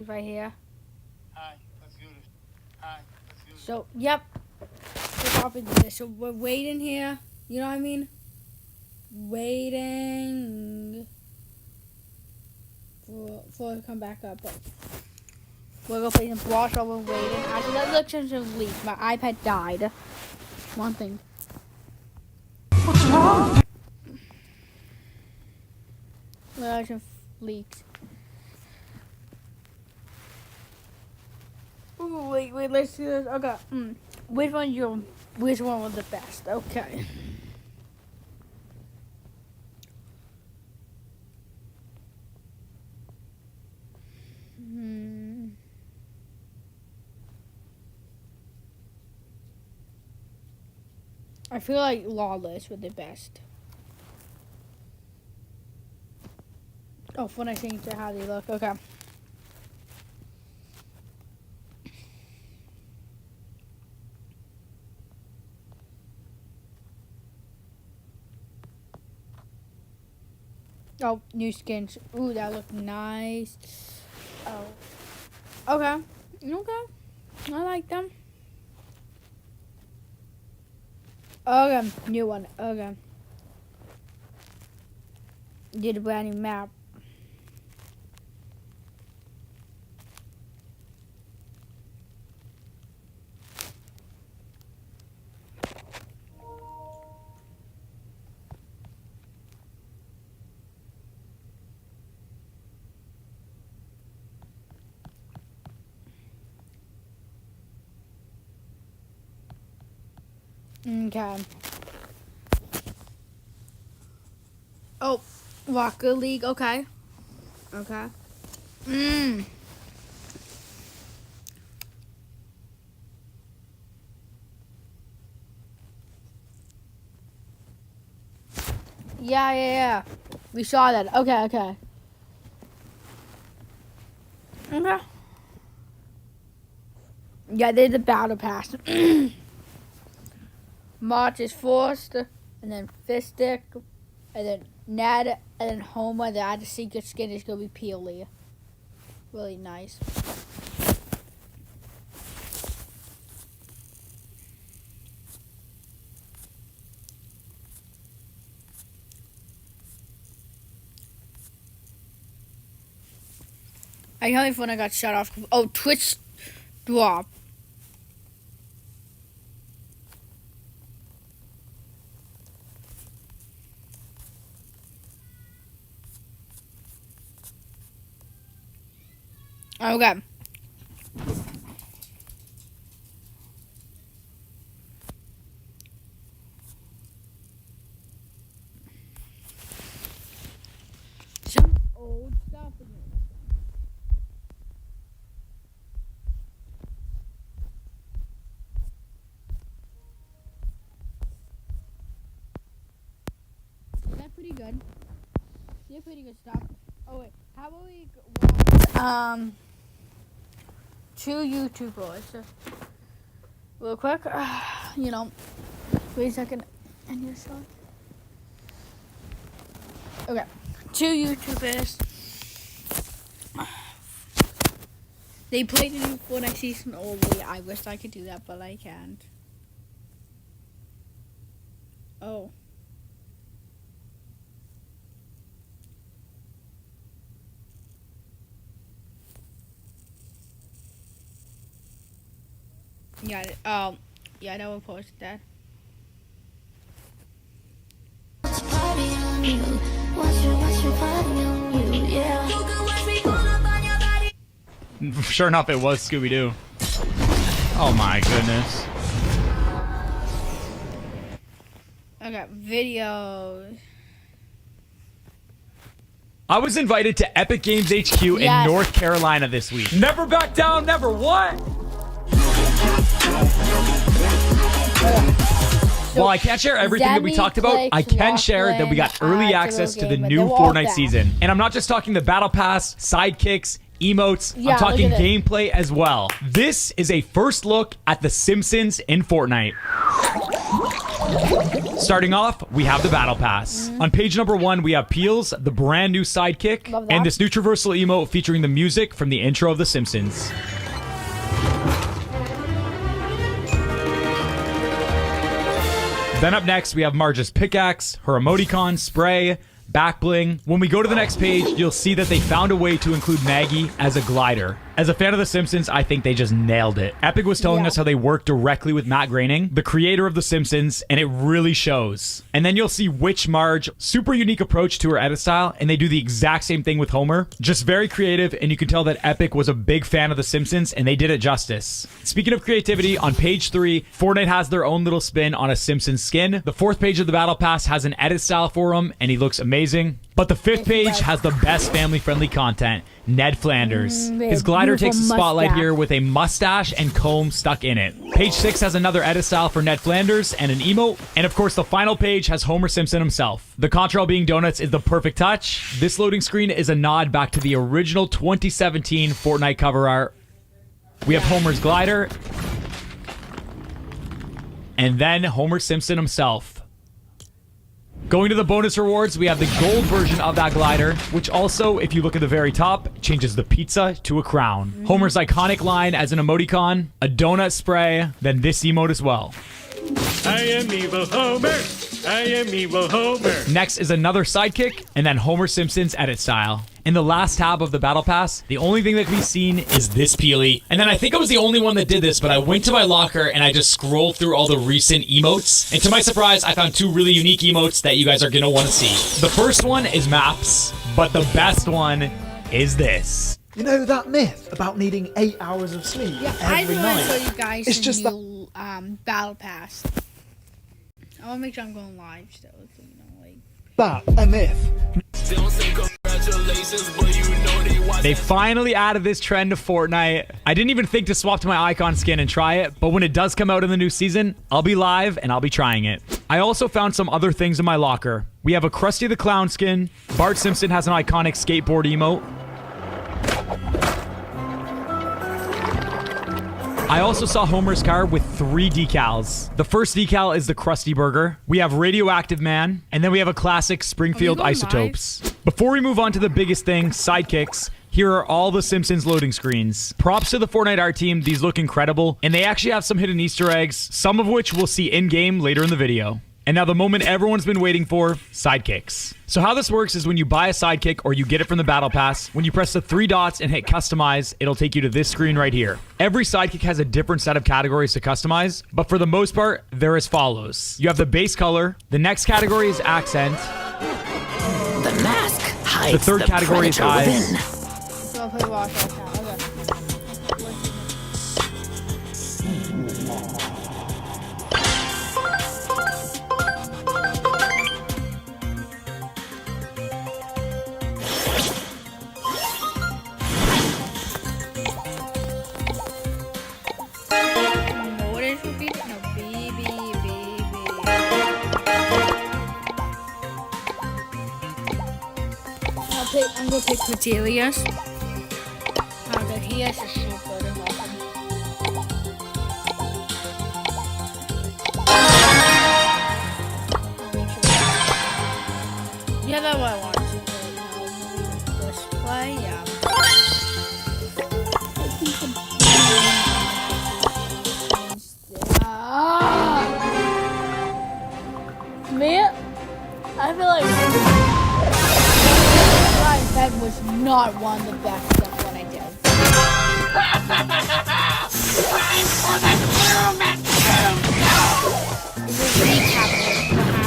right here. Hi, let's do this. Hi, let's do this. So, yep. Let's hop into this. So, we're waiting here. You know what I mean? Waiting for it to come back up. But we're going to play some Brawl while we're waiting. Actually, that looks like a leak. My iPad died. One thing. What's wrong? There's some leaks. Ooh, wait, let's do this. Okay. Which one was the best? Okay. I feel like Lawless was the best. Oh, when I change to how they look. Okay. Oh, new skins. Ooh, that looked nice. Oh. Okay. Okay. I like them. Okay. New one. Okay. Did a brand new map. Okay. Oh, Rocket League. Okay. Okay. Yeah. We saw that. Okay. Okay. Yeah, there's a battle pass. March is forced, and then Fistic, and then Ned, and then Homer. The other secret skin is gonna be Peely. Really nice. I can't believe when I got shut off. Oh, Twitch drop. Okay. Some old stuff in here. Is that pretty good? Yeah, pretty good stuff. Oh wait, how about we watch two YouTubers real quick? You know, wait a second. And your shot. Okay, two YouTubers. They played the new Fortnite season only. I wish I could do that, but I can't. Oh. Yeah, yeah, I will post that. Sure enough, it was Scooby-Doo. Oh my goodness. Okay, videos. I was invited to Epic Games HQ in North Carolina this week. Never back down, never what? While I can't share everything that we talked about, I can share that we got early access to the new Fortnite season. And I'm not just talking the Battle Pass, sidekicks, emotes, I'm talking gameplay as well. This is a first look at The Simpsons in Fortnite. Starting off, we have the Battle Pass. On page number 1, we have Peels, the brand new sidekick, and this new traversal emote featuring the music from the intro of The Simpsons. Then up next, we have Marge's pickaxe, her emoticon, spray, back bling. When we go to the next page, you'll see that they found a way to include Maggie as a glider. As a fan of The Simpsons, I think they just nailed it. Epic was telling us how they worked directly with Matt Groening, the creator of The Simpsons, and it really shows. And then you'll see Witch Marge, super unique approach to her edit style, and they do the exact same thing with Homer. Just very creative, and you can tell that Epic was a big fan of The Simpsons, and they did it justice. Speaking of creativity, on page 3, Fortnite has their own little spin on a Simpsons skin. The 4th page of the Battle Pass has an edit style for him, and he looks amazing. But the 5th page has the best family-friendly content, Ned Flanders. His glider takes the spotlight here with a mustache and comb stuck in it. Page 6 has another edit style for Ned Flanders and an emote. And of course, the final page has Homer Simpson himself. The contrail being donuts is the perfect touch. This loading screen is a nod back to the original 2017 Fortnite cover art. We have Homer's glider. And then Homer Simpson himself. Going to the bonus rewards, we have the gold version of that glider, which also, if you look at the very top, changes the pizza to a crown. Homer's iconic line as an emoticon, a donut spray, then this emote as well. I am evil Homer. I am evil Homer. Next is another sidekick, and then Homer Simpson's edit style. In the last tab of the Battle Pass, the only thing that can be seen is this peely. And then I think I was the only one that did this, but I went to my locker and I just scrolled through all the recent emotes. And to my surprise, I found 2 really unique emotes that you guys are gonna want to see. The first one is maps, but the best one is this. You know that myth about needing 8 hours of sleep every night? I want to show you guys It's the just new Battle Pass. I want to make sure I'm going live still, so you know, like... That, a myth. They finally added this trend to Fortnite. I didn't even think to swap to my icon skin and try it, but when it does come out in the new season, I'll be live and I'll be trying it. I also found some other things in my locker. We have a Krusty the Clown skin. Bart Simpson has an iconic skateboard emote. I also saw Homer's car with 3 decals. The first decal is the Krusty Burger. We have Radioactive Man, and then we have a classic Springfield Isotopes. Before we move on to the biggest thing, sidekicks, here are all the Simpsons loading screens. Props to the Fortnite art team, these look incredible, and they actually have some hidden Easter eggs, some of which we'll see in-game later in the video. And now the moment everyone's been waiting for, sidekicks. So how this works is when you buy a sidekick or you get it from the Battle Pass, when you press the 3 dots and hit customize, it'll take you to this screen right here. Every sidekick has a different set of categories to customize, but for the most part, they're as follows. You have the base color, the next category is accent, the mask hides the third category is eyes, within. So I'll play Watch Out now. I'm gonna pick Cortelius. He has a super good weapon. Yeah, that's what I want to do. Let's play, yeah. Man, I feel like that was not one of the best stuff what I did. It's a recap of what happened.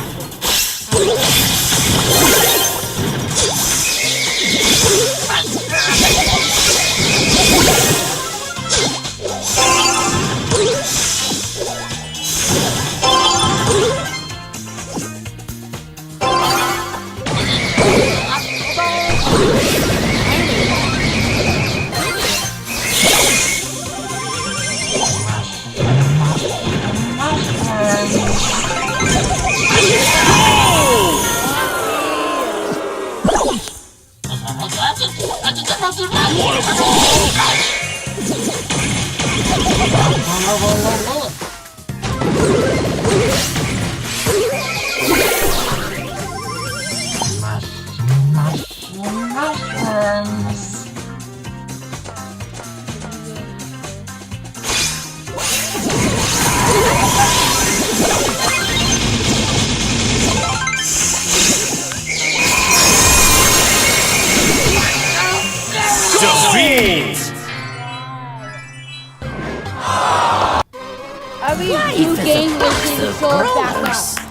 every new Life is a game is box going to of show it back growers. up.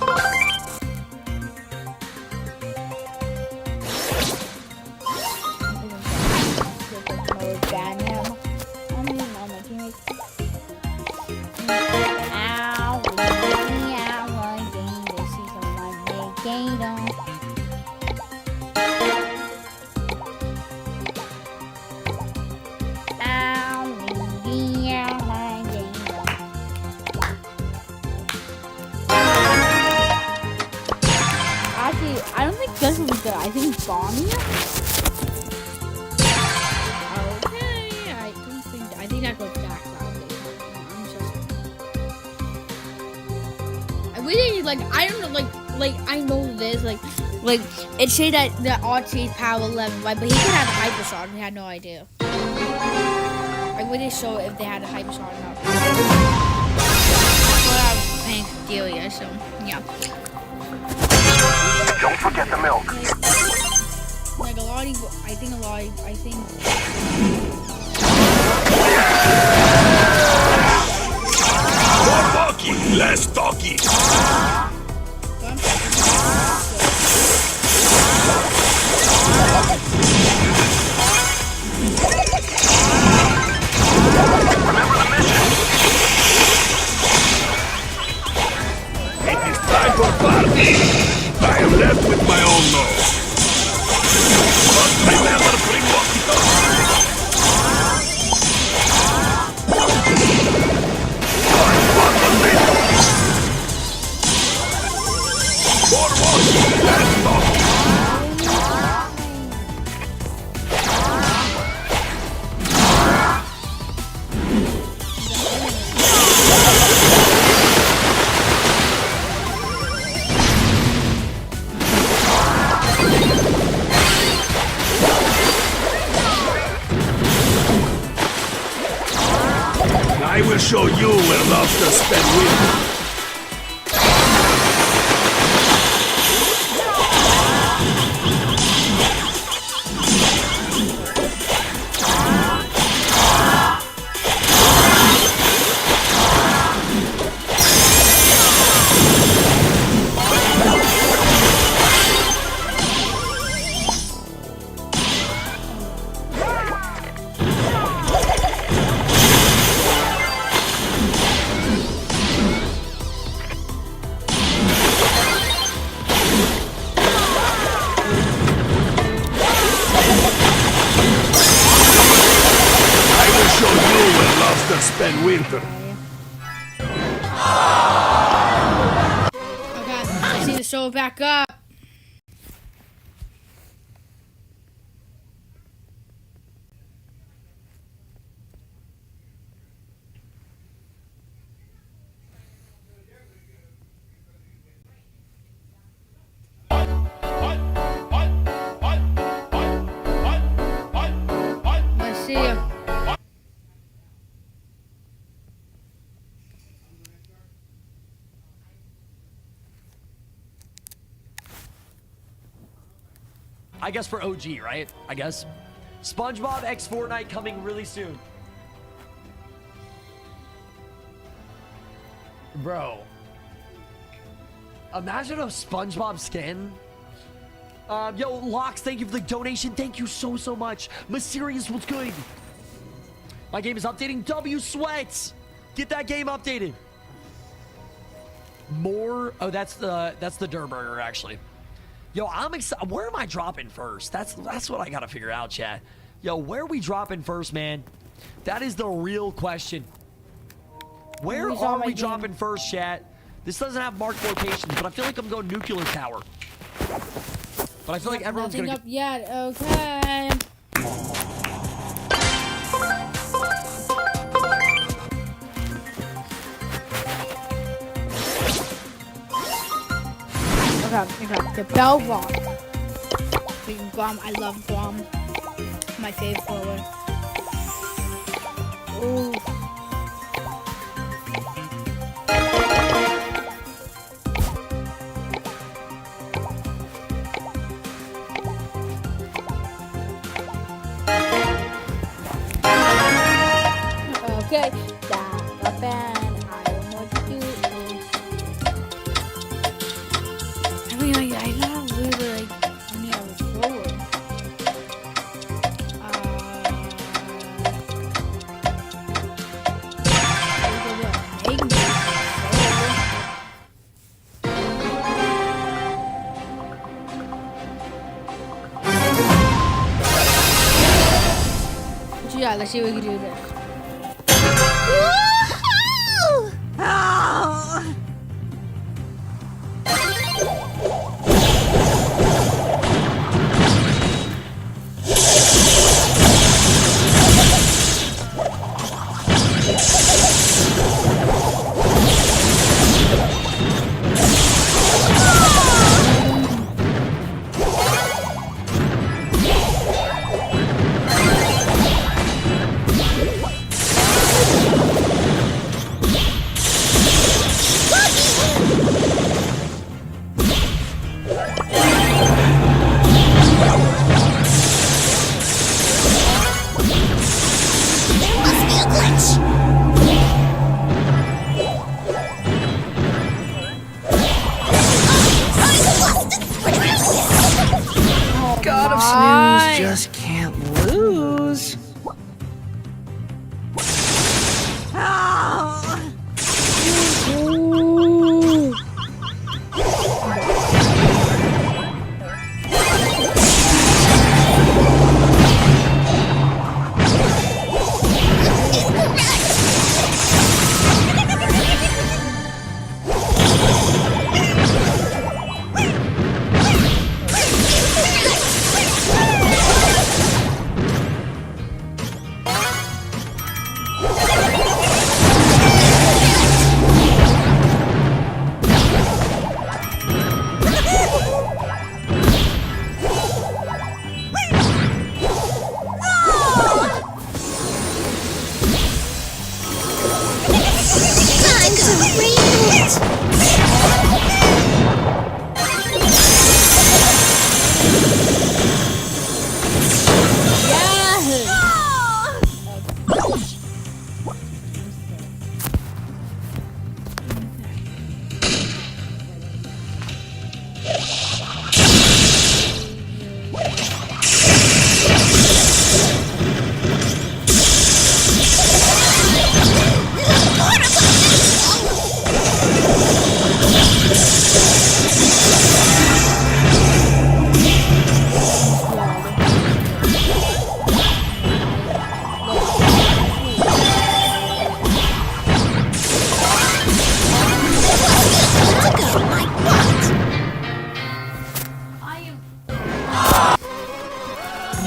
Actually, I don't think this was good. I think Bonnie. Okay, I think that goes back probably. I really like. I don't know. Like I know this. Like it say that the Odyssey is power 11, right? But he could have a hyper shot. We had no idea. I wouldn't show if they had a hyper shot or not. That's what I was paying for Delia. So yeah. Don't forget the milk. Like a lot of, I think. More talking, less talking. Remember the mission. It is time for party. I am left with my own nose. But remember, bring walkie-talkie. More walkie, less talking. I will show you where lobsters spend winter. Spend winter. Okay, I see the show back up. Let's see ya. I guess for OG, right? I guess. SpongeBob X Fortnite coming really soon. Bro. Imagine a SpongeBob skin. Yo, Locks, thank you for the donation. Thank you so much. Mysterious, what's good? My game is updating. W Sweats. Get that game updated. More. Oh, that's the Durr Burger, actually. Yo, I'm excited. Where am I dropping first? That's what I gotta figure out, chat. Yo, where are we dropping first, man? That is the real question. Where are we dropping first, chat? This doesn't have marked locations, but I feel like I'm going nuclear tower. But I feel like everyone's Nothing gonna. up yet. Okay. Okay, the Bell Bomb. Freaking Guam, I love Guam. My favorite forward. Ooh. Okay, that a fan. I don't know what to let's see if we can do this. God of snooze just can't lose.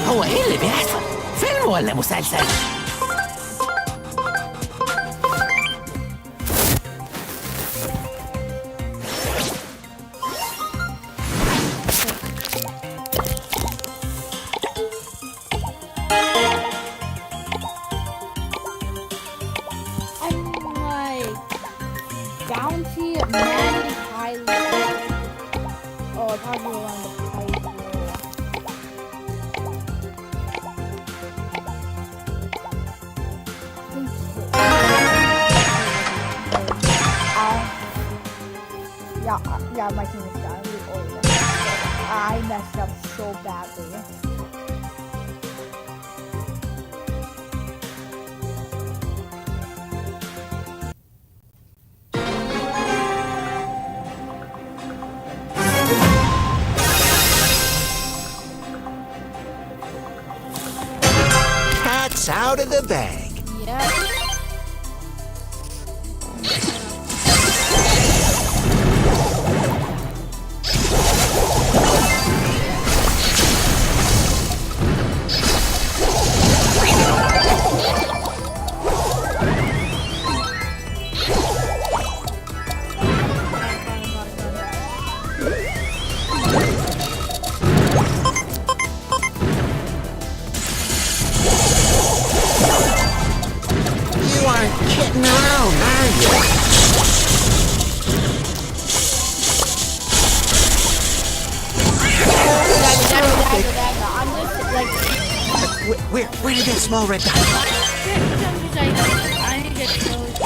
هو ايه اللي بيحصل؟ فيلم ولا مسلسل؟ I'm like bounty man pilot. Oh, probably around the pilot. Yeah, my team is down. I messed up so badly. Cat's out of the bag. Yeah. You aren't kidding around, are you? I'm just like. Where did that small red dot go? I need to get close.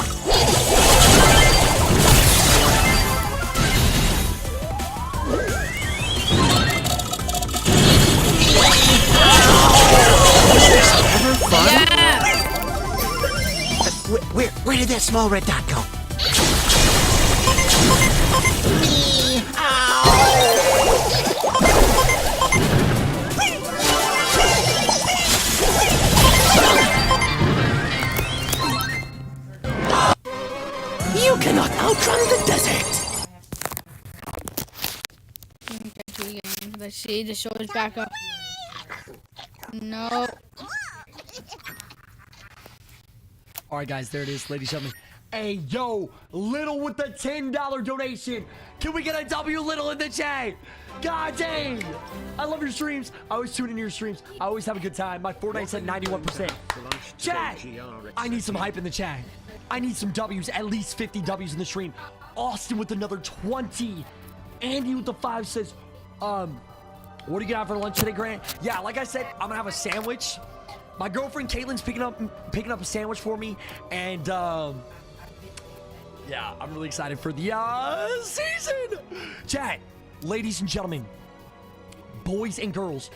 Ever fun? Yeah. Where did that small red dot go? from the desert. Let's see, the shoulders back up. No. All right, guys, there it is, ladies and gentlemen. Hey, yo, Little with the $10 donation. Can we get a W, Little, in the chat? God dang. I love your streams. I always tune in your streams. I always have a good time. My Fortnite's at 91%. Chat, I need some hype in the chat. I need some W's, at least 50 W's in the stream. Austin with another 20. Andy with the 5 says, what are you gonna have for lunch today, Grant? Yeah, like I said, I'm gonna have a sandwich. My girlfriend Caitlin's picking up a sandwich for me, and yeah, I'm really excited for the season. Chat, ladies and gentlemen, boys and girls,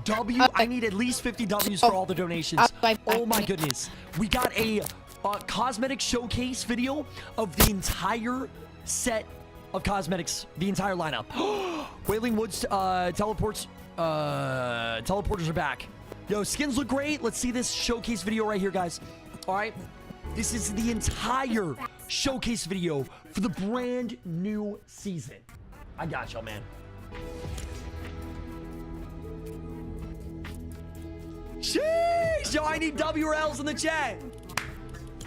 I need at least 50 W's for all the donations. Oh my goodness, we got a cosmetic showcase video of the entire set of cosmetics, the entire lineup. Wailing Woods teleporters are back. Yo, skins look great. Let's see this showcase video right here, guys. All right, this is the entire showcase video for the brand new season. I got y'all, man. Sheesh! Yo, I need W or L's in the chat.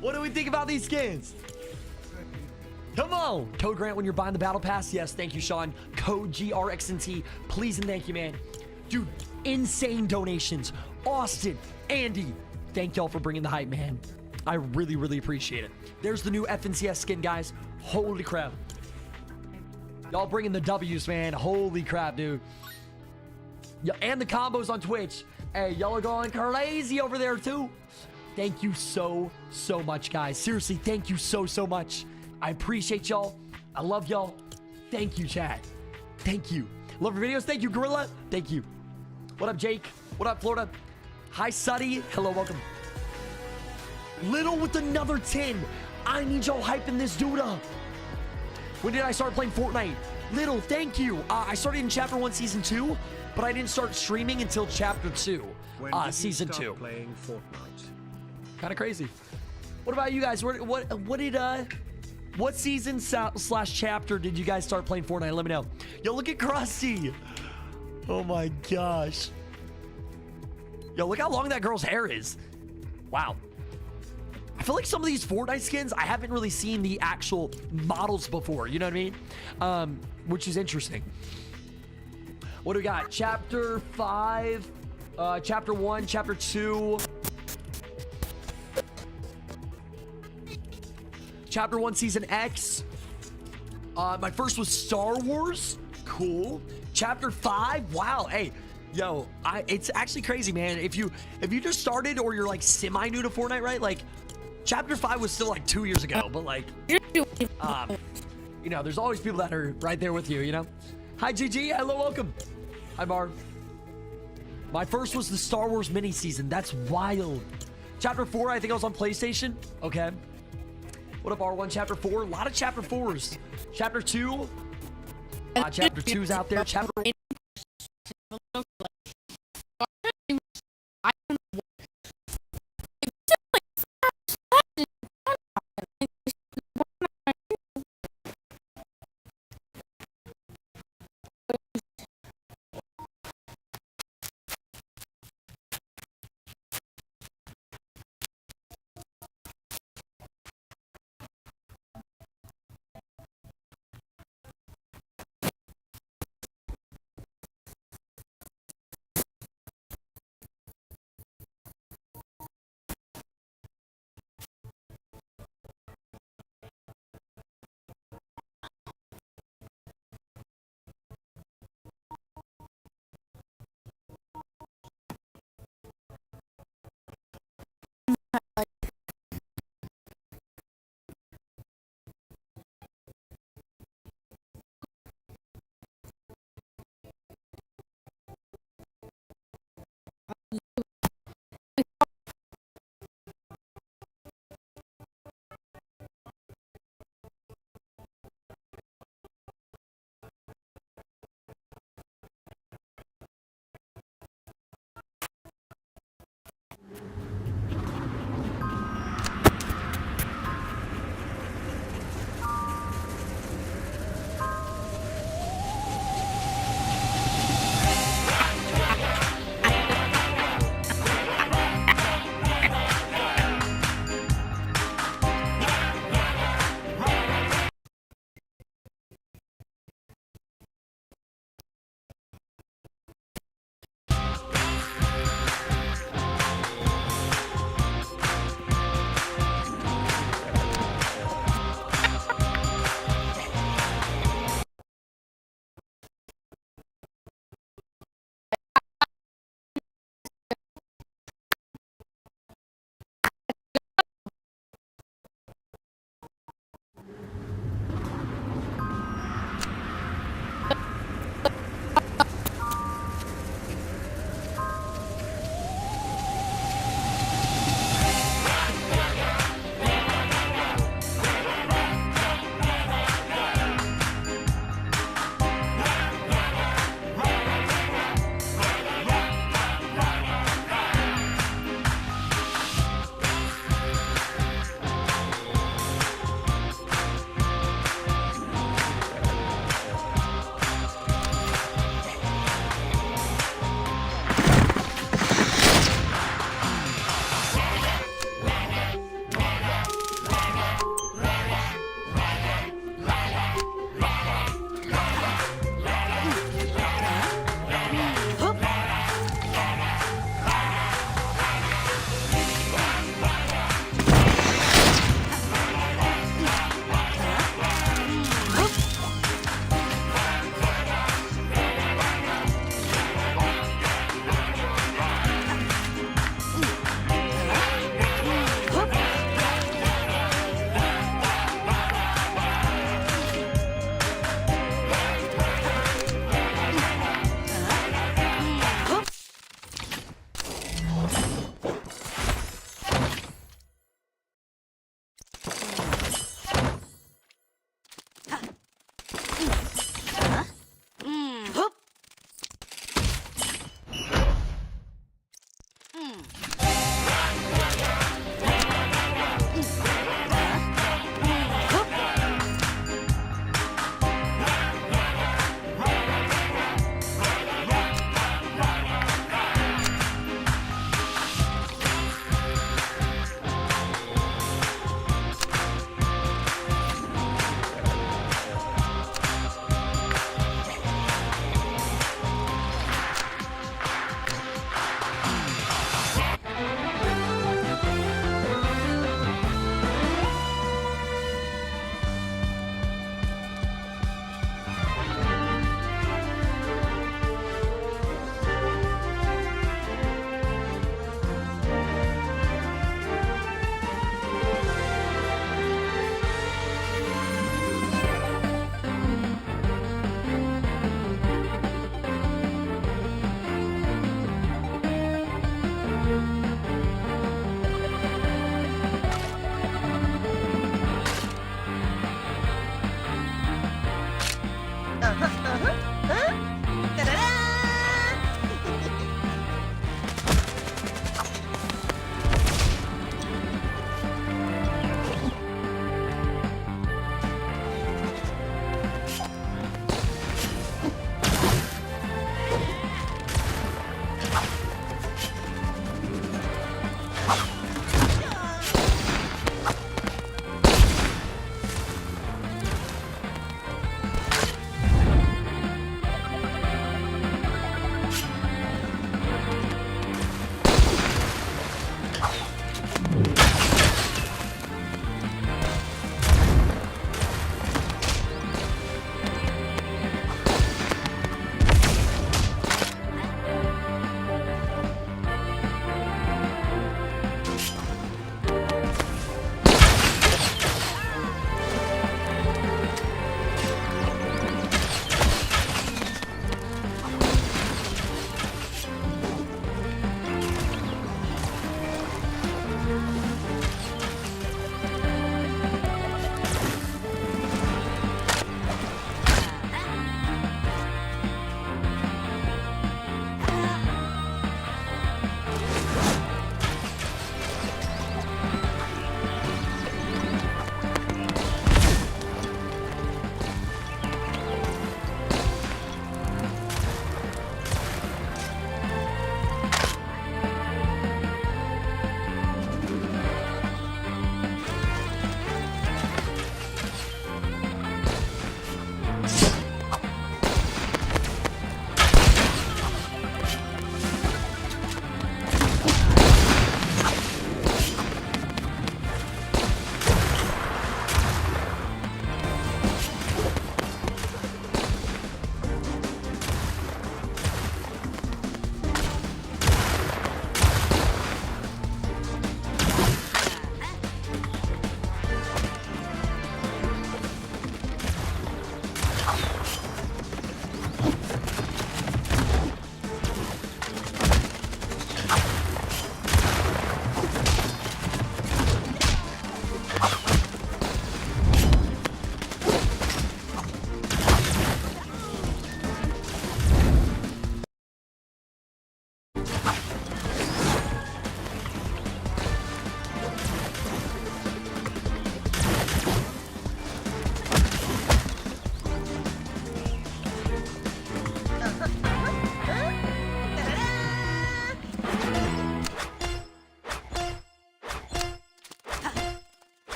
What do we think about these skins? Come on. Code Grant when you're buying the battle pass. Yes, thank you, Sean. Code GRXNT. Please and thank you, man. Dude, insane donations. Austin, Andy, thank y'all for bringing the hype, man. I really, really appreciate it. There's the new FNCS skin, guys. Holy crap. Y'all bringing the W's, man. Holy crap, dude. Yeah, and the combos on Twitch. Hey, y'all are going crazy over there, too. Thank you so much, guys. Seriously, thank you so much. I appreciate y'all. I love y'all. Thank you, chat. Thank you. Love your videos. Thank you, Gorilla. Thank you. What up, Jake? What up, Florida? Hi, Suddy. Hello, welcome. Little with another 10. I need y'all hyping this dude up. When did I start playing Fortnite? Little, thank you. I started in Chapter 1, Season 2, but I didn't start streaming until Chapter 2, Season 2. Playing Fortnite? Kind of crazy. What about you guys? What season slash chapter did you guys start playing Fortnite? Let me know. Yo, look at Krusty. Oh my gosh. Yo, look how long that girl's hair is. Wow. I feel like some of these Fortnite skins, I haven't really seen the actual models before. You know what I mean? Which is interesting. What do we got? Chapter 5, Chapter 1, Chapter 2. Chapter 1, Season X. My first was Star Wars. Cool. Chapter 5. Wow. Hey, yo, it's actually crazy, man. If you just started or you're like semi new to Fortnite, right? Like, Chapter 5 was still like 2 years ago, but like, you know, there's always people that are right there with you, you know? Hi, GG. Hello, welcome. Hi, Bar. My first was the Star Wars mini season. That's wild. Chapter 4, I think I was on PlayStation. Okay. What up, R1? Chapter 4. A lot of Chapter 4s. Chapter 2. Chapter 2's out there. Chapter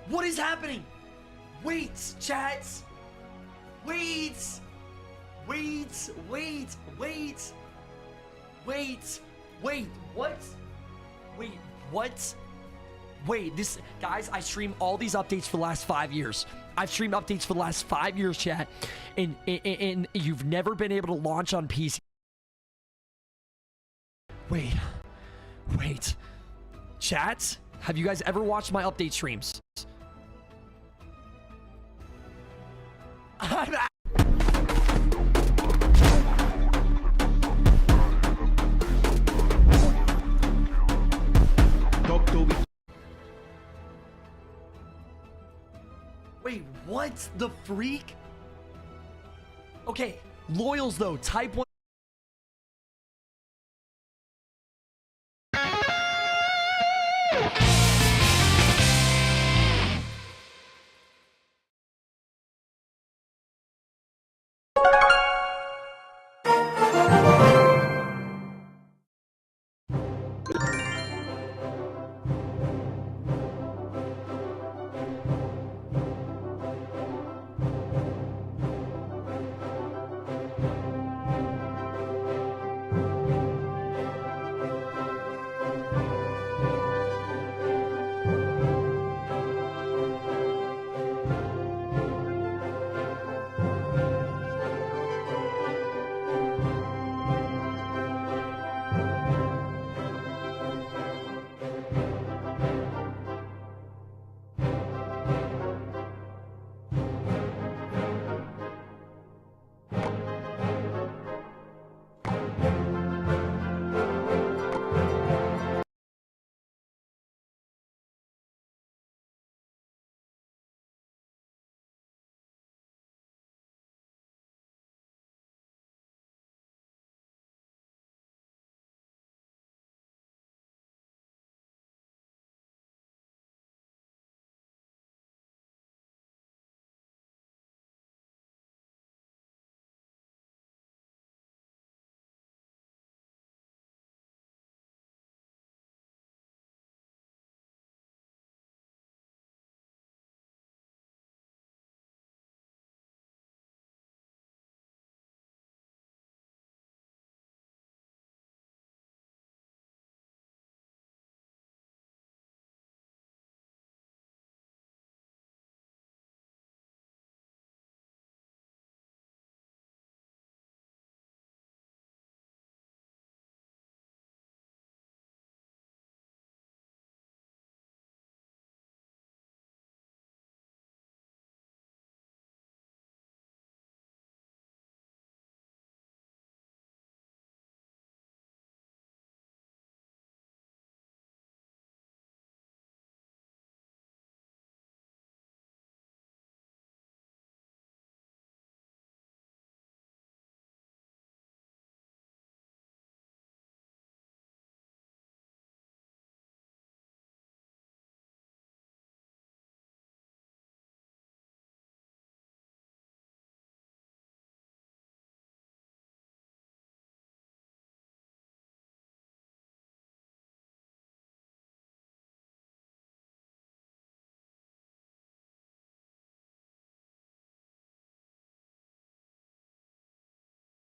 What is happening? Wait, chats. Wait. Wait. Wait. Wait. Wait. Wait. What? Wait. What? Wait. This, guys, I stream all these updates for the last 5 years. I've streamed updates for the last 5 years, chat, and you've never been able to launch on PC. Wait. Chats? Have you guys ever watched my update streams? Wait, what the freak? Okay, loyals though, type 1.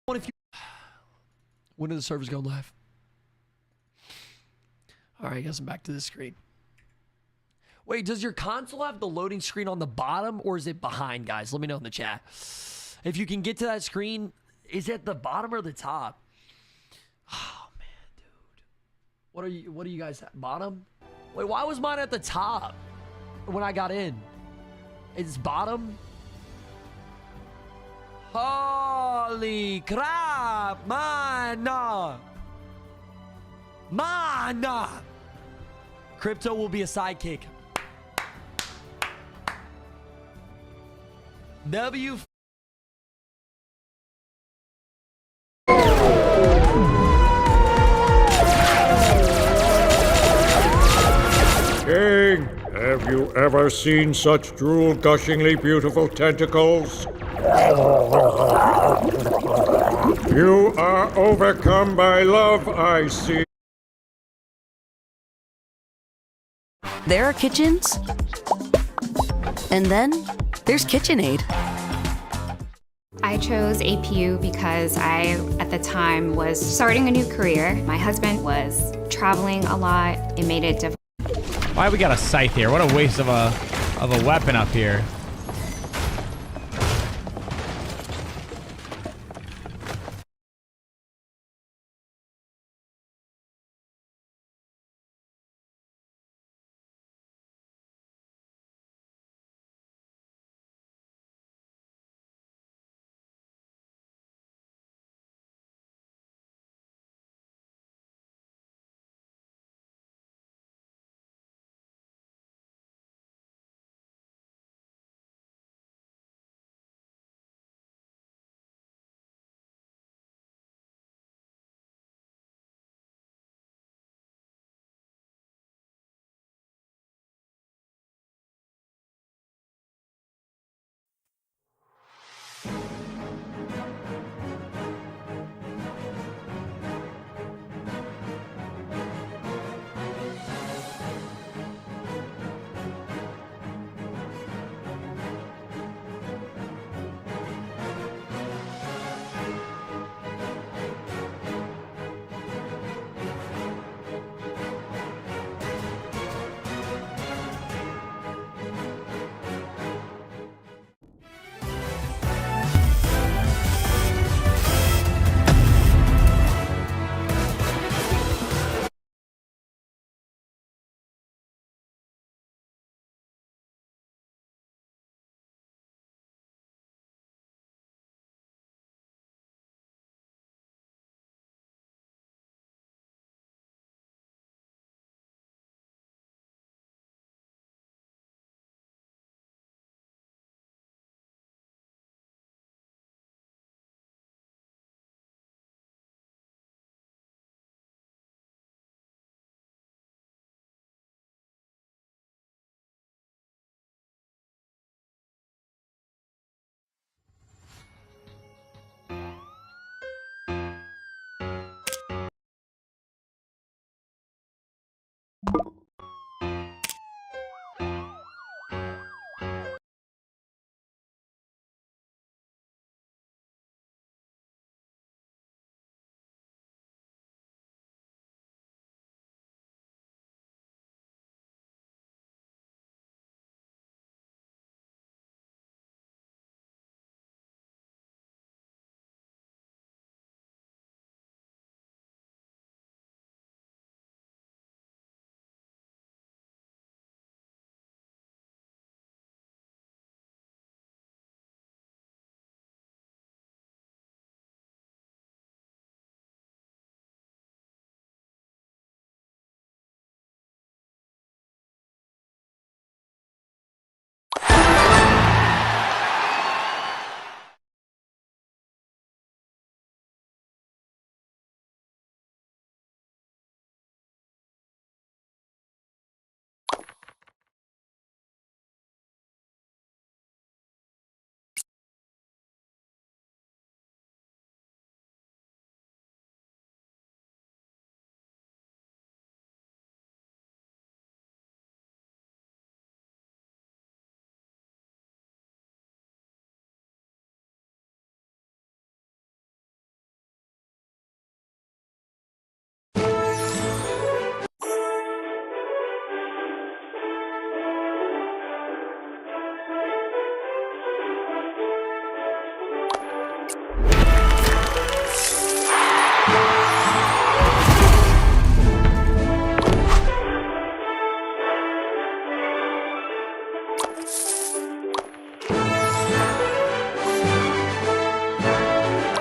If you when are the servers going live? All right, I guess I'm back to this screen. Wait, does your console have the loading screen on the bottom or is it behind, guys? Let me know in the chat. If you can get to that screen, is it at the bottom or the top? Oh man, dude. What are you guys at? Bottom? Wait, why was mine at the top when I got in? It's bottom? Holy crap, man. Crypto will be a sidekick. W. King, have you ever seen such drool-gushingly beautiful tentacles? You are overcome by love, I see. There are kitchens, and then there's KitchenAid. I chose APU because I, at the time, was starting a new career. My husband was traveling a lot. It made it difficult. Why we got a scythe here? What a waste of a weapon up here.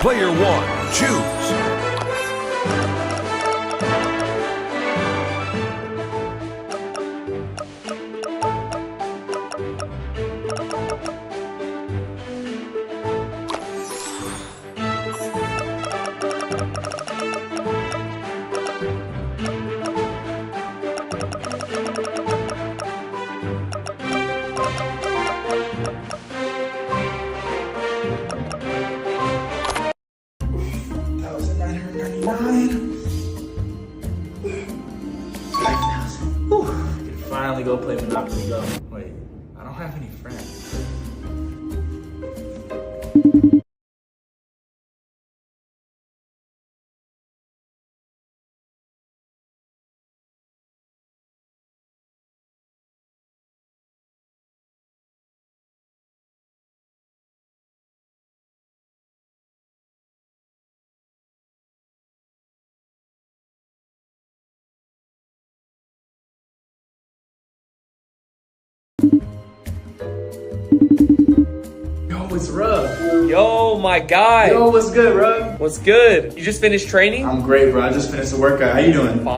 Player one, choose. Finally go play Monopoly Go. Wait, I don't have any friends. Yo, it's Rub. Yo, my guy. Yo, what's good, Rub? What's good? You just finished training? I'm great, bro. I just finished the workout. How you doing?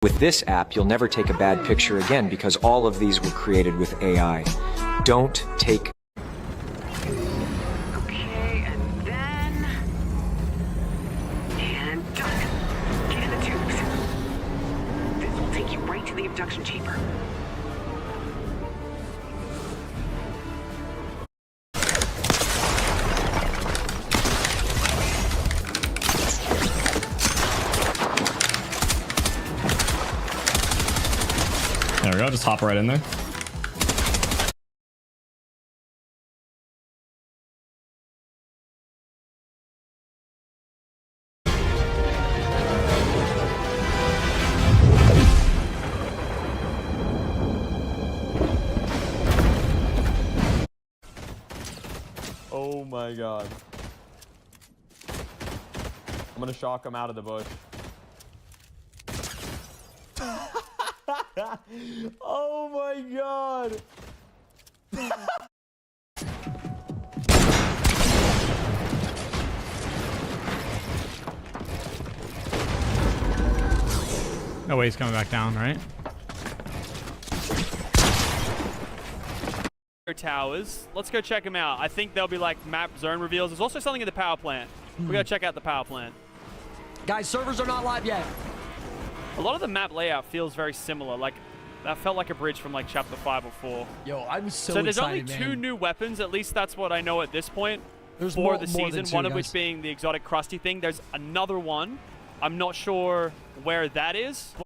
With this app, you'll never take a bad picture again because all of these were created with AI. Don't take... Okay, and then... And done. Get in the tubes. This will take you right to the abduction chamber. There we go, just hop right in there. Oh my god. I'm gonna shock him out of the bush. Oh my god. No way he's coming back down, right? Towers. Let's go check them out. I think there'll be like map zone reveals. There's also something in the power plant. We gotta check out the power plant. Guys, servers are not live yet. A lot of the map layout feels very similar. Like that felt like a bridge from like chapter 5 or 4. Yo, I'm so there's excited, only 2 man. new weapons. At least that's what I know at this point. There's for more the than season. 2, One of guys. which being the exotic crusty thing. There's another one. I'm not sure where that is.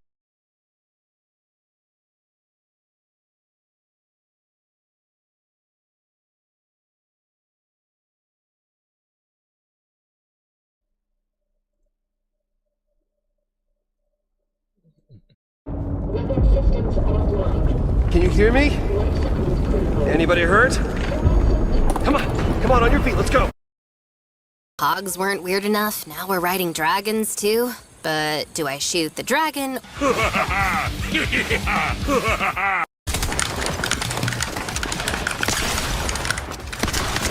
Can you hear me? Anybody hurt? Come on your feet, let's go. Hogs weren't weird enough, now we're riding dragons too. But do I shoot the dragon?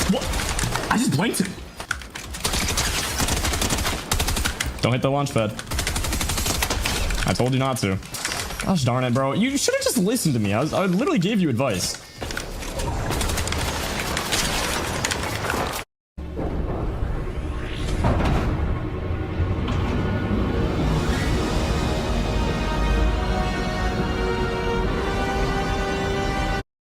What? I just blinked. Don't hit the launch pad. I told you not to. Gosh darn it, bro. You should have just listened to me. I literally gave you advice.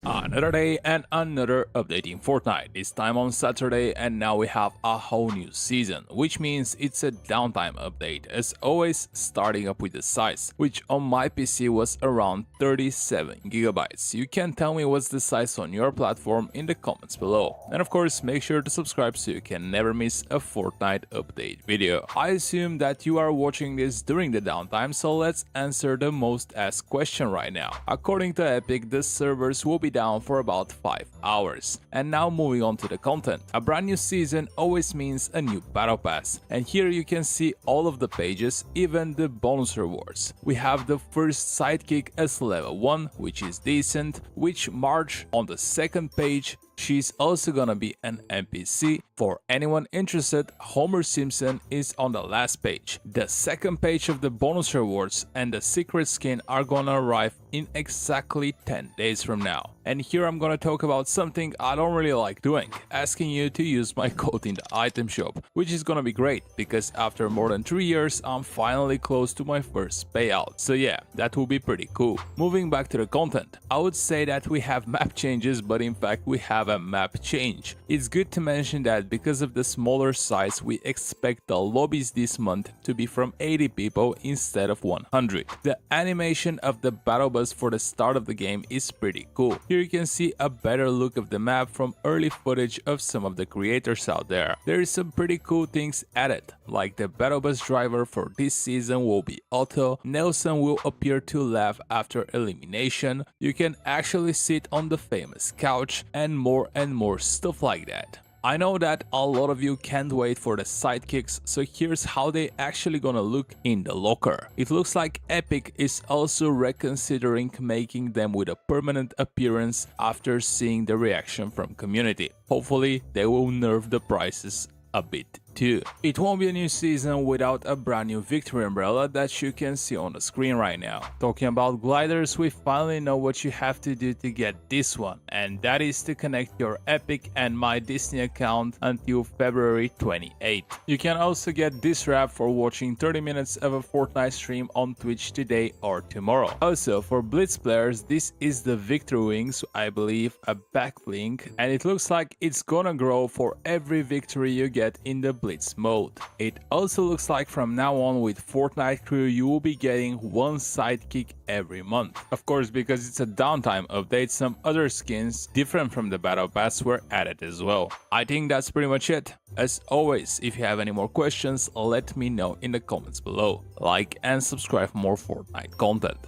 Another day and another update in Fortnite. This time on Saturday, and now we have a whole new season, which means it's a downtime update, as always starting up with the size, which on my PC was around 37 gigabytes. You can tell me what's the size on your platform in the comments below. And of course, make sure to subscribe so you can never miss a Fortnite update video. I assume that you are watching this during the downtime, so let's answer the most asked question right now. According to Epic, the servers will be down for about 5 hours. And now moving on to the content. A brand new season always means a new battle pass, and here you can see all of the pages, even the bonus rewards. We have the first sidekick as level 1, which is decent, which Marge on the second page. She's also gonna be an NPC. For anyone interested, Homer Simpson is on the last page. The second page of the bonus rewards and the secret skin are gonna arrive in exactly 10 days from now. And here I'm gonna talk about something I don't really like doing, asking you to use my code in the item shop, which is gonna be great because after more than 3 years I'm finally close to my first payout. So yeah, that will be pretty cool. Moving back to the content, I would say that we have map changes, but in fact we have a map change. It's good to mention that because of the smaller size, we expect the lobbies this month to be from 80 people instead of 100. The animation of the battle bus for the start of the game is pretty cool. Here you can see a better look of the map from early footage of some of the creators out there. There is some pretty cool things added, like the battle bus driver for this season will be Otto, Nelson will appear to laugh after elimination, you can actually sit on the famous couch, and more stuff like that. I know that a lot of you can't wait for the sidekicks, so here's how they actually gonna look in the locker. It looks like Epic is also reconsidering making them with a permanent appearance after seeing the reaction from community. Hopefully they will nerf the prices a bit too. It won't be a new season without a brand new victory umbrella that you can see on the screen right now. Talking about gliders, we finally know what you have to do to get this one, and that is to connect your Epic and My Disney account until February 28th. You can also get this wrap for watching 30 minutes of a Fortnite stream on Twitch today or tomorrow. Also, for Blitz players, this is the Victory Wings, I believe a backlink, and it looks like it's gonna grow for every victory you get in the Blitz mode. It also looks like from now on with Fortnite Crew you will be getting one sidekick every month. Of course, because it's a downtime update, some other skins different from the Battle Pass were added as well. I think that's pretty much it. As always, if you have any more questions, let me know in the comments below. Like and subscribe for more Fortnite content.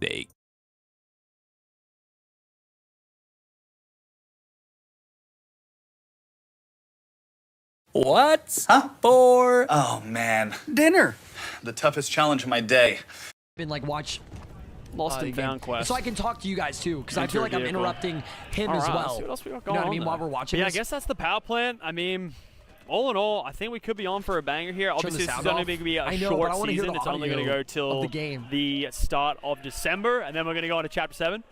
Take What? Huh? For? Oh man, dinner. The toughest challenge of my day. Been like watch Lost and Found quest. so I can talk to you guys too, because I feel like I'm interrupting him as well. See what else we got You going know what I on mean? there. While we're watching But yeah, I this. guess that's the power plant. I mean, all in all, I think we could be on for a banger here. Obviously, this is only going to be a I know, but I short wanna hear season. the It's only going to audio go till of the game. the start of December, and then we're going to go into Chapter 7.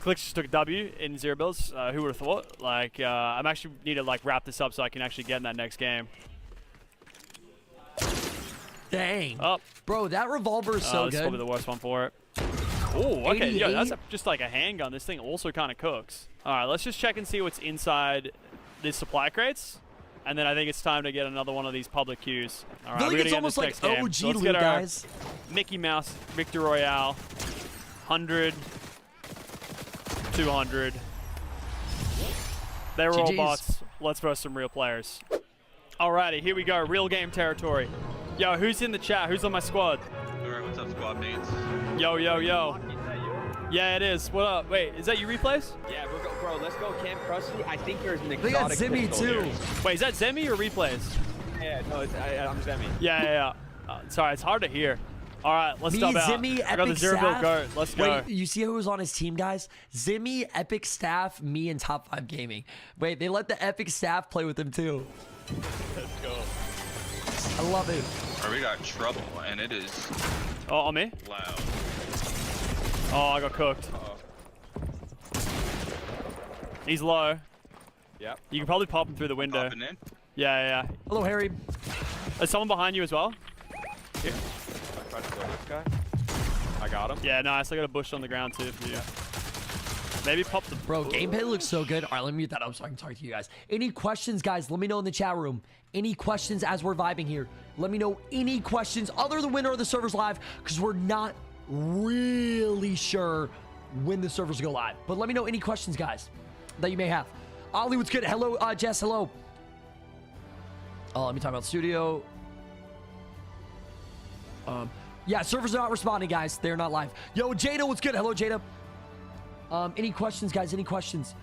Clicks just took a W in Zero Builds. Who would have thought? Like, I'm actually need to like wrap this up so I can actually get in that next game. Dang. Up. Bro, that revolver is so This is good. probably the worst one for it. Oh, okay. Yeah, 88. that's just like a handgun. This thing also kind of cooks. All right, let's just check and see what's inside these supply crates. And then I think it's time to get another one of these public queues. All right, I feel we're like going it's to get almost this like next game. OG So let's loot, get our guys. Mickey Mouse Victory Royale. 100. 200. They were all GGs. bots. Let's verse some real players. Alrighty, here we go. Real game territory. Yo, who's in the chat? Who's on my squad? Alright, what's up, squad mates? Yo, yo, yo. Yeah, it is. What up? Wait, is that you replays? Yeah, bro, let's go Camp Krusty. I think there's an They got exotic Zimmy pistol too. here. Wait, is that Zemi or replays? Yeah, no, I'm Zimmy. Yeah. Sorry, it's hard to hear. All right, let's Me, dub out. Zimmy, I got the Epic Zero Build Staff. goat. Let's go. Wait, you see who was on his team, guys? Zimmy, Epic Staff, me, and Top 5 Gaming. Wait, they let the Epic Staff play with him too. Let's go. I love it. Alright, we got trouble, and it is Oh, on me? loud. Oh, I got cooked. He's low. Yep. You can probably pop him through the window. Popping in. Yeah. Hello, Harry. There's someone behind you as well. Yeah. I tried to kill this guy. I got him. Yeah, nice. I got a bush on the ground too for you. Maybe pop the... Bro, gameplay looks so good. All right, let me mute that up so I can talk to you guys. Any questions, guys? Let me know in the chat room. Any questions as we're vibing here? Let me know any questions other than when are the servers live, because we're not really sure when the servers go live. But let me know any questions, guys, that you may have. Ollie, what's good? Hello, Jess, hello. Let me talk about studio. Yeah, servers are not responding, guys. They're not live. Yo, Jada, what's good? Hello, Jada. Any questions, guys? Any questions?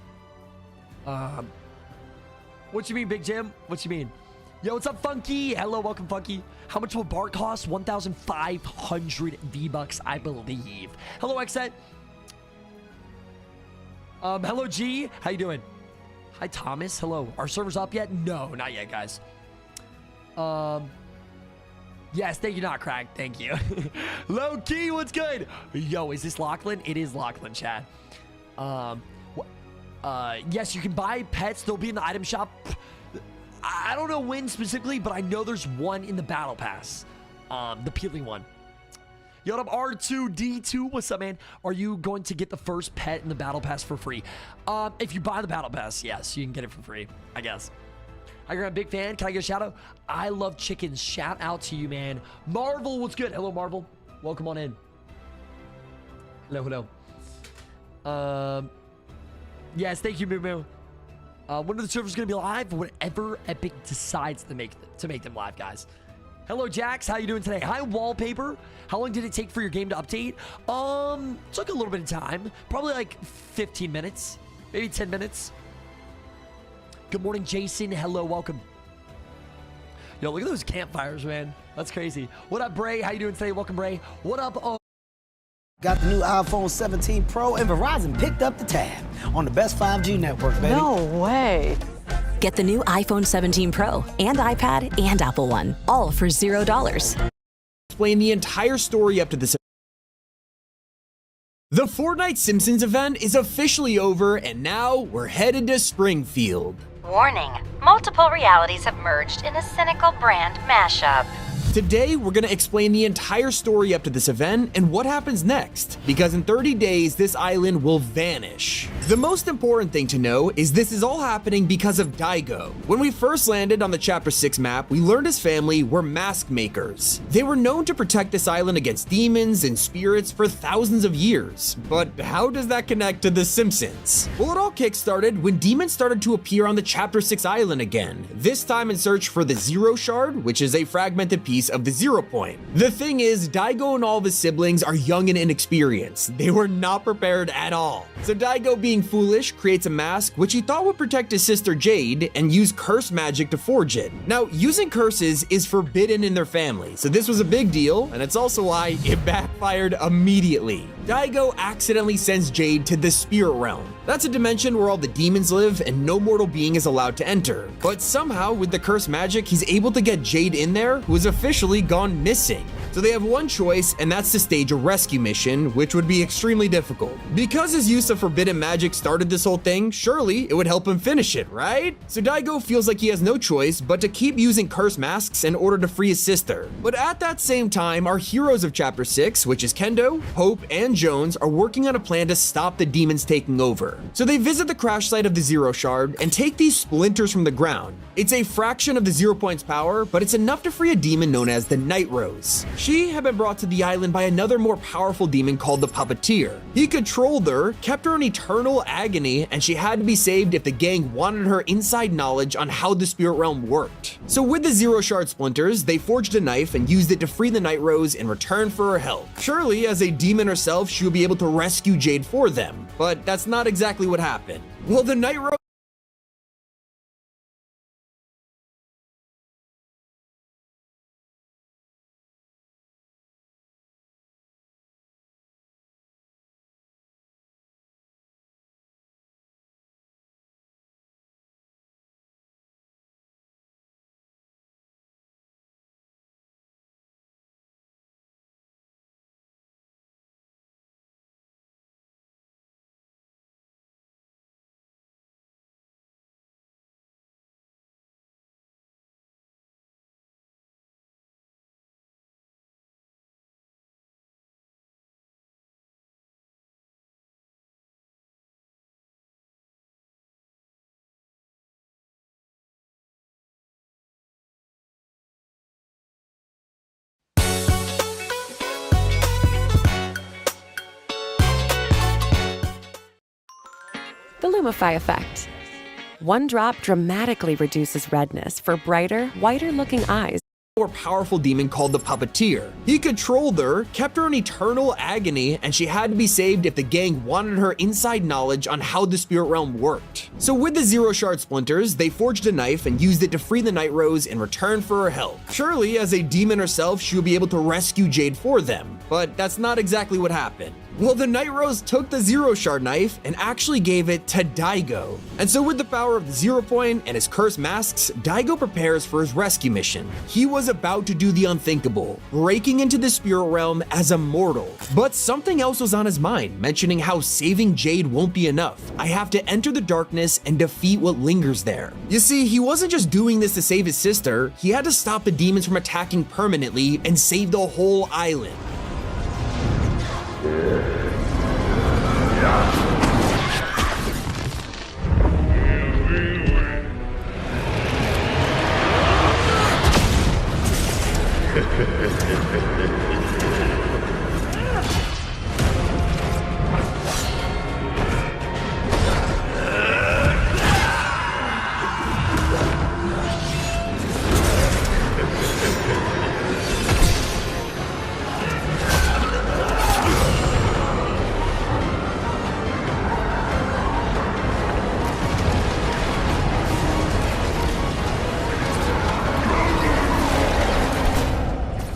What you mean, Big Jim? What you mean? Yo, what's up, Funky? Hello, welcome, Funky. How much will Bart cost? 1,500 V-Bucks, I believe. Hello, Xset. Hello, G. How you doing? Hi, Thomas. Hello. Are servers up yet? No, not yet, guys. Yes, thank you, not Craig. Thank you. Low key, what's good? Yo, is this Lachlan? It is Lachlan, chat. Yes, you can buy pets. They'll be in the item shop. I don't know when specifically, but I know there's one in the battle pass. The peeling one. Yo, what up, R2D2? What's up, man? Are you going to get the first pet in the battle pass for free? If you buy the battle pass, yes, you can get it for free, I guess. You're a big fan. Can I get a shout out? I love chickens. Shout out to you, man. Marvel, what's good? Hello, Marvel. Welcome on in. Hello. Yes, thank you, Moo. When are the servers gonna be live? Whatever Epic decides to make them live, guys. Hello, Jax. How you doing today? Hi, Wallpaper. How long did it take for your game to update? Took a little bit of time. Probably like 15 minutes, maybe 10 minutes. Good morning, Jason. Hello, welcome. Yo, look at those campfires, man. That's crazy. What up, Bray? How you doing today? Welcome, Bray. What up? Got the new iPhone 17 Pro, and Verizon picked up the tab on the best 5G network, baby. No way. Get the new iPhone 17 Pro and iPad and Apple One, all for $0. Explain the entire story up to this. The Fortnite Simpsons event is officially over, and now we're headed to Springfield. Warning, multiple realities have merged in a cynical brand mashup. Today, we're going to explain the entire story up to this event and what happens next, because in 30 days, this island will vanish. The most important thing to know is this is all happening because of Daigo. When we first landed on the Chapter 6 map, we learned his family were mask makers. They were known to protect this island against demons and spirits for thousands of years. But how does that connect to The Simpsons? Well, it all kickstarted when demons started to appear on the Chapter 6 island again, this time in search for the Zero Shard, which is a fragmented piece of the 0 point. The thing is, Daigo and all of his siblings are young and inexperienced. They were not prepared at all. So Daigo, being foolish, creates a mask which he thought would protect his sister Jade and use curse magic to forge it. Now, using curses is forbidden in their family, so this was a big deal, and it's also why it backfired immediately. Daigo accidentally sends Jade to the spirit realm. That's a dimension where all the demons live and no mortal being is allowed to enter. But somehow, with the curse magic, he's able to get Jade in there, who has officially gone missing. So they have one choice, and that's to stage a rescue mission, which would be extremely difficult. Because his use of forbidden magic started this whole thing, surely it would help him finish it, right? So Daigo feels like he has no choice but to keep using curse masks in order to free his sister. But at that same time, our heroes of Chapter 6, which is Kendo, Hope, and Jones, are working on a plan to stop the demons taking over. So they visit the crash site of the Zero Shard and take these splinters from the ground. It's a fraction of the 0 point's power, but it's enough to free a demon known as the Night Rose. She had been brought to the island by another more powerful demon called the Puppeteer. He controlled her, kept her in eternal agony, and she had to be saved if the gang wanted her inside knowledge on how the spirit realm worked. So with the Zero Shard splinters, they forged a knife and used it to free the Night Rose in return for her help. Surely, as a demon herself, she would be able to rescue Jade for them, but that's not exactly what happened. Well, the Night Rose The Lumify effect. One drop dramatically reduces redness for brighter, whiter-looking eyes. more powerful demon called the Puppeteer. He controlled her, kept her in eternal agony, and she had to be saved if the gang wanted her inside knowledge on how the spirit realm worked. So with the Zero Shard splinters, they forged a knife and used it to free the Night Rose in return for her help. Surely, as a demon herself, she would be able to rescue Jade for them, but that's not exactly what happened. Well, the Night Rose took the Zero Shard knife and actually gave it to Daigo. And so with the power of the 0 point and his cursed masks, Daigo prepares for his rescue mission. He was about to do the unthinkable, breaking into the spirit realm as a mortal. But something else was on his mind, mentioning how saving Jade won't be enough. I have to enter the darkness and defeat what lingers there. You see, he wasn't just doing this to save his sister, he had to stop the demons from attacking permanently and save the whole island.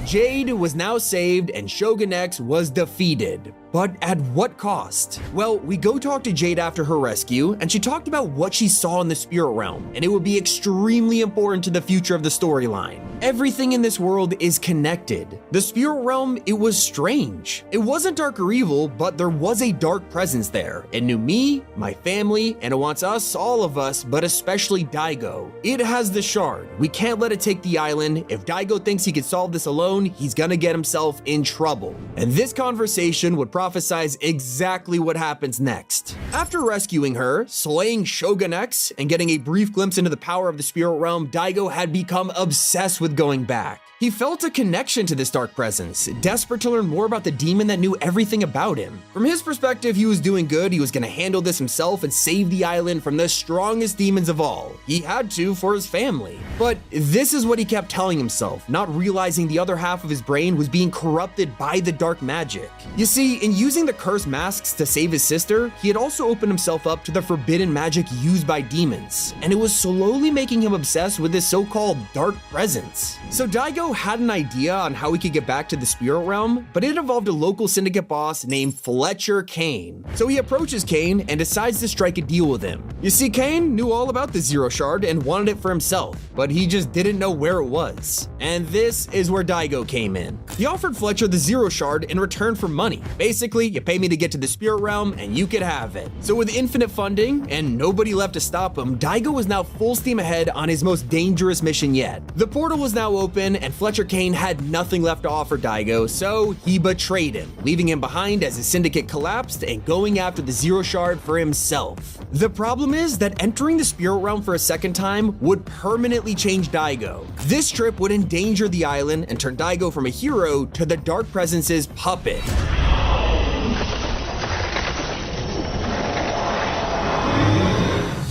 Jade Raid was now saved and Shogun X was defeated. But at what cost? Well, we go talk to Jade after her rescue, and she talked about what she saw in the spirit realm, and it would be extremely important to the future of the storyline. Everything in this world is connected. The spirit realm, it was strange. It wasn't dark or evil, but there was a dark presence there. It knew me, my family, and it wants us, all of us, but especially Daigo. It has the shard. We can't let it take the island. If Daigo thinks he can solve this alone, he's gonna get himself in trouble. And this conversation would prophesize exactly what happens next. After rescuing her, slaying Shogun X, and getting a brief glimpse into the power of the spirit realm, Daigo had become obsessed with going back. He felt a connection to this dark presence, desperate to learn more about the demon that knew everything about him. From his perspective, he was doing good. He was going to handle this himself and save the island from the strongest demons of all. He had to for his family. But this is what he kept telling himself, not realizing the other half of his brain was being corrupted by the dark magic. You see, in using the cursed masks to save his sister, he had also opened himself up to the forbidden magic used by demons, and it was slowly making him obsessed with this so-called dark presence. So Daigo had an idea on how he could get back to the spirit realm, but it involved a local syndicate boss named Fletcher Kane. So he approaches Kane and decides to strike a deal with him. You see, Kane knew all about the Zero Shard and wanted it for himself, but he just didn't know where it was. And this is where Daigo came in. He offered Fletcher the Zero Shard in return for money. Basically, you pay me to get to the spirit realm and you could have it. So with infinite funding and nobody left to stop him, Daigo was now full steam ahead on his most dangerous mission yet. The portal was now open and Fletcher Kane had nothing left to offer Daigo, so he betrayed him, leaving him behind as his syndicate collapsed and going after the Zero Shard for himself. The problem is that entering the spirit realm for a second time would permanently change Daigo. This trip would endanger the island and turn Daigo from a hero to the dark presence's puppet.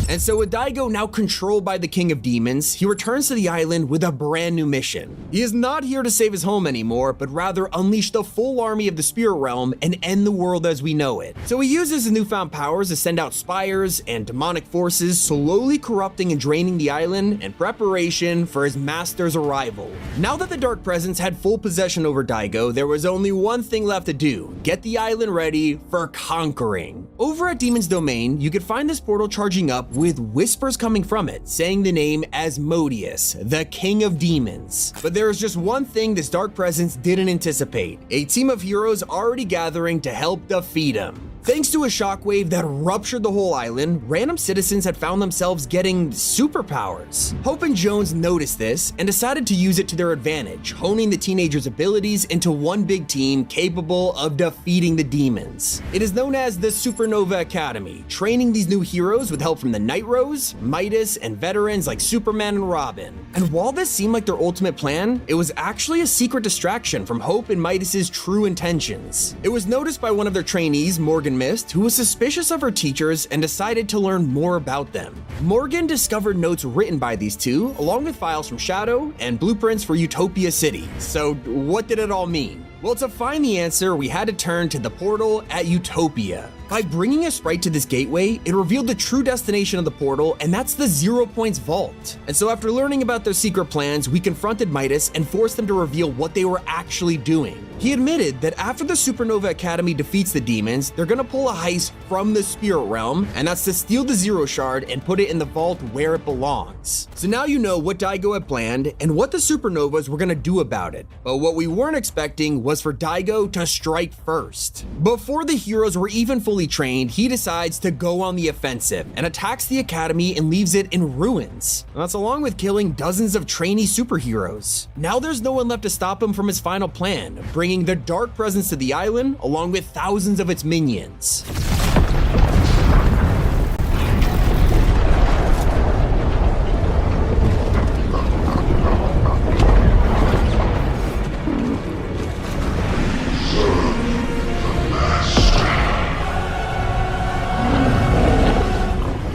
And so with Daigo now controlled by the King of Demons, he returns to the island with a brand new mission. He is not here to save his home anymore, but rather unleash the full army of the spirit realm and end the world as we know it. So he uses his newfound powers to send out spires and demonic forces, slowly corrupting and draining the island in preparation for his master's arrival. Now that the Dark Presence had full possession over Daigo, there was only one thing left to do: get the island ready for conquering. Over at Demon's Domain, you could find this portal charging up with whispers coming from it, saying the name Asmodeus, the King of Demons. But there is just one thing this Dark Presence didn't anticipate: a team of heroes already gathering to help defeat him. Thanks to a shockwave that ruptured the whole island, random citizens had found themselves getting superpowers. Hope and Jones noticed this and decided to use it to their advantage, honing the teenagers' abilities into one big team capable of defeating the demons. It is known as the Supernova Academy, training these new heroes with help from the Night Rose, Midas, and veterans like Superman and Robin. And while this seemed like their ultimate plan, it was actually a secret distraction from Hope and Midas's true intentions. It was noticed by one of their trainees, Morgan Mist, who was suspicious of her teachers and decided to learn more about them. Morgan discovered notes written by these two, along with files from Shadow and blueprints for Utopia City. So what did it all mean? Well, to find the answer, we had to turn to the portal at Utopia. By bringing a sprite to this gateway, it revealed the true destination of the portal, and that's the 0 Points Vault. And so after learning about their secret plans, we confronted Midas and forced them to reveal what they were actually doing. He admitted that after the Supernova Academy defeats the demons, they're gonna pull a heist from the spirit realm, and that's to steal the Zero Shard and put it in the vault where it belongs. So now you know what Daigo had planned and what the Supernovas were gonna do about it. But what we weren't expecting was for Daigo to strike first. Before the heroes were even fully trained, he decides to go on the offensive and attacks the academy and leaves it in ruins. That's along with killing dozens of trainee superheroes. Now there's no one left to stop him from his final plan, bringing the Dark Presence to the island along with thousands of its minions.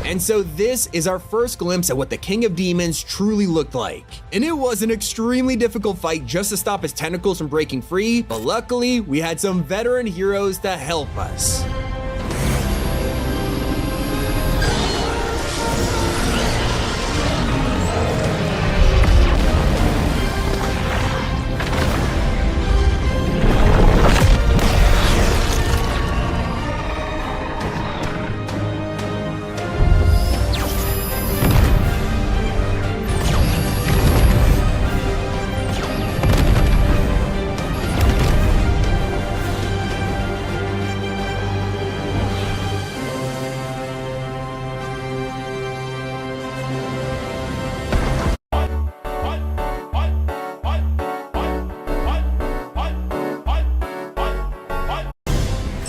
And so this is our first glimpse at what the King of Demons truly looked like. And it was an extremely difficult fight just to stop his tentacles from breaking free, but luckily we had some veteran heroes to help us.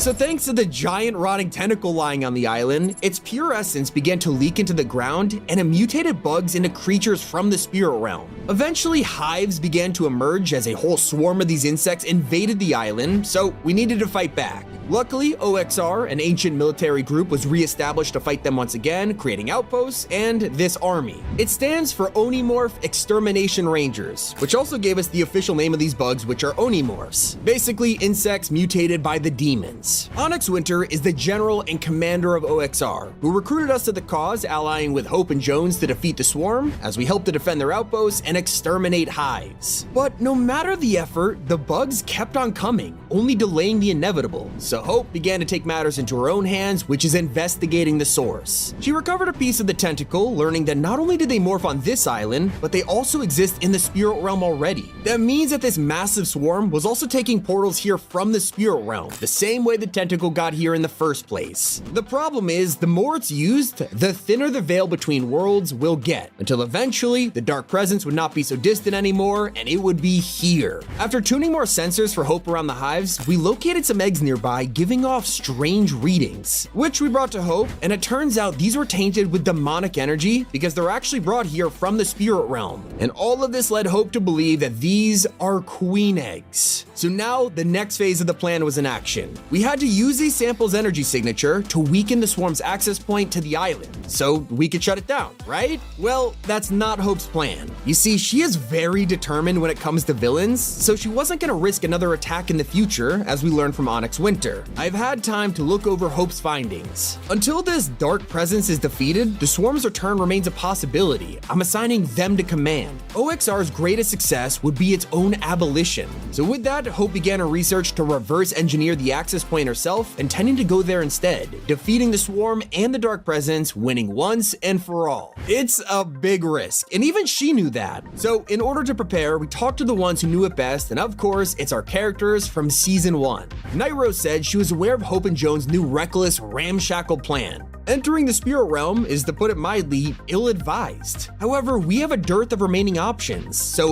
So thanks to the giant rotting tentacle lying on the island, its pure essence began to leak into the ground and it mutated bugs into creatures from the spirit realm. Eventually, hives began to emerge as a whole swarm of these insects invaded the island, so we needed to fight back. Luckily, OXR, an ancient military group, was re-established to fight them once again, creating outposts and this army. It stands for Onimorph Extermination Rangers, which also gave us the official name of these bugs, which are Onimorphs. Basically, insects mutated by the demons. Onyx Winter is the general and commander of OXR, who recruited us to the cause, allying with Hope and Jones to defeat the swarm, as we help to defend their outposts and exterminate hives. But no matter the effort, the bugs kept on coming, only delaying the inevitable. So Hope began to take matters into her own hands, which is investigating the source. She recovered a piece of the tentacle, learning that not only did they morph on this island, but they also exist in the spirit realm already. That means that this massive swarm was also taking portals here from the spirit realm, the same way the tentacle got here in the first place. The problem is, the more it's used, the thinner the veil between worlds will get, until eventually the dark presence would not be so distant anymore, and it would be here. After tuning more sensors for Hope around the hives, we located some eggs nearby giving off strange readings, which we brought to Hope, and it turns out these were tainted with demonic energy because they're actually brought here from the spirit realm. And all of this led Hope to believe that these are queen eggs. So now the next phase of the plan was in action. We had to use these samples' energy signature to weaken the swarm's access point to the island, so we could shut it down, right? Well, that's not Hope's plan. You see, she is very determined when it comes to villains, so she wasn't gonna risk another attack in the future, as we learned from Onyx Winter. I've had time to look over Hope's findings. Until this dark presence is defeated, the swarm's return remains a possibility. I'm assigning them to command. OXR's greatest success would be its own abolition. So with that, Hope began her research to reverse engineer the access point herself, intending to go there instead, defeating the swarm and the dark presence, winning once and for all. It's a big risk, and even she knew that. So in order to prepare, we talked to the ones who knew it best, and of course, it's our characters from season 1. Night Rose said she was aware of Hope and Jones' new reckless, ramshackle plan. Entering the spirit realm is, to put it mildly, ill-advised. However, we have a dearth of remaining options, so